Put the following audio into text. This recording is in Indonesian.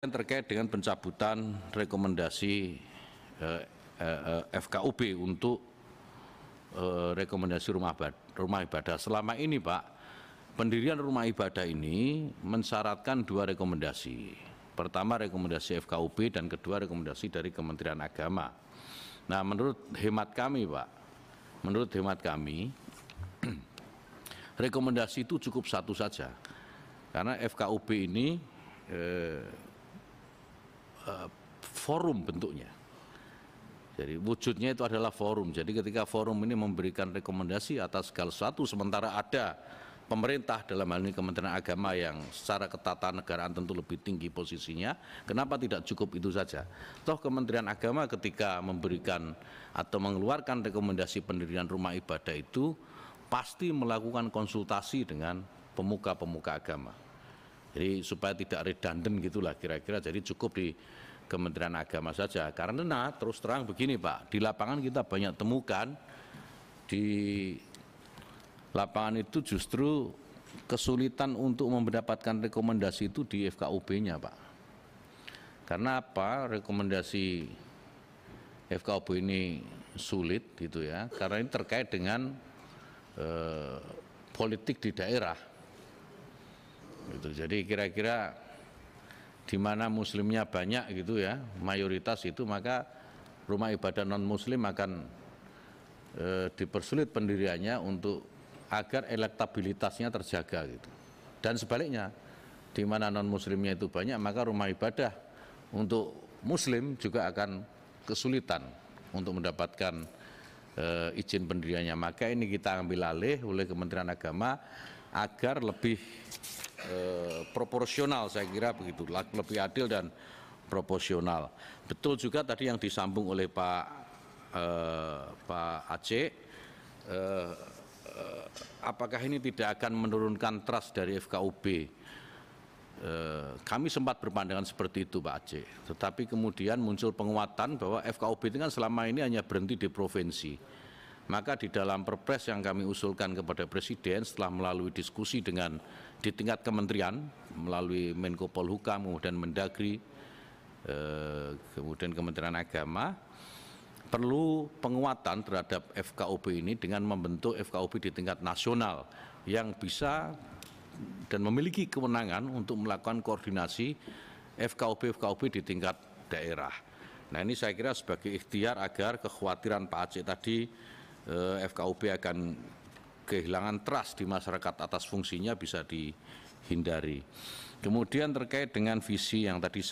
Terkait dengan pencabutan rekomendasi FKUB untuk rekomendasi rumah ibadah. Selama ini Pak, pendirian rumah ibadah ini mensyaratkan dua rekomendasi. Pertama rekomendasi FKUB dan kedua rekomendasi dari Kementerian Agama. Nah, menurut hemat kami Pak, rekomendasi itu cukup satu saja. Karena FKUB ini forum bentuknya. Jadi wujudnya itu adalah forum. Jadi ketika forum ini memberikan rekomendasi atas segala sesuatu, sementara ada pemerintah dalam hal ini Kementerian Agama yang secara ketatanegaraan tentu lebih tinggi posisinya, kenapa tidak cukup itu saja? Toh Kementerian Agama ketika memberikan atau mengeluarkan rekomendasi pendirian rumah ibadah itu pasti melakukan konsultasi dengan pemuka-pemuka agama. Jadi supaya tidak redundant gitulah kira-kira, jadi cukup di Kementerian Agama saja. Karena terus terang begini Pak, di lapangan kita banyak temukan, di lapangan itu justru kesulitan untuk mendapatkan rekomendasi itu di FKUB-nya Pak. Karena apa? Rekomendasi FKUB ini sulit gitu ya, karena ini terkait dengan politik di daerah. Gitu. Jadi kira-kira di mana muslimnya banyak gitu ya, mayoritas itu, maka rumah ibadah non muslim akan dipersulit pendiriannya untuk agar elektabilitasnya terjaga gitu. Dan sebaliknya, di mana non muslimnya itu banyak, maka rumah ibadah untuk muslim juga akan kesulitan untuk mendapatkan izin pendiriannya. Maka ini kita ambil alih oleh Kementerian Agama agar lebih proporsional, saya kira begitu, lebih adil dan proporsional. Betul juga tadi yang disambung oleh Pak Aceh, apakah ini tidak akan menurunkan trust dari FKUB? Kami sempat berpandangan seperti itu Pak Aceh, tetapi kemudian muncul penguatan bahwa FKUB itu kan selama ini hanya berhenti di provinsi. Maka di dalam perpres yang kami usulkan kepada Presiden setelah melalui diskusi dengan di tingkat kementerian, melalui Menko Polhukam, kemudian Mendagri, kemudian Kementerian Agama, perlu penguatan terhadap FKUB ini dengan membentuk FKUB di tingkat nasional yang bisa dan memiliki kewenangan untuk melakukan koordinasi FKUB di tingkat daerah. Nah, ini saya kira sebagai ikhtiar agar kekhawatiran Pak Aceh tadi FKUB akan kehilangan trust di masyarakat atas fungsinya bisa dihindari. Kemudian terkait dengan visi yang tadi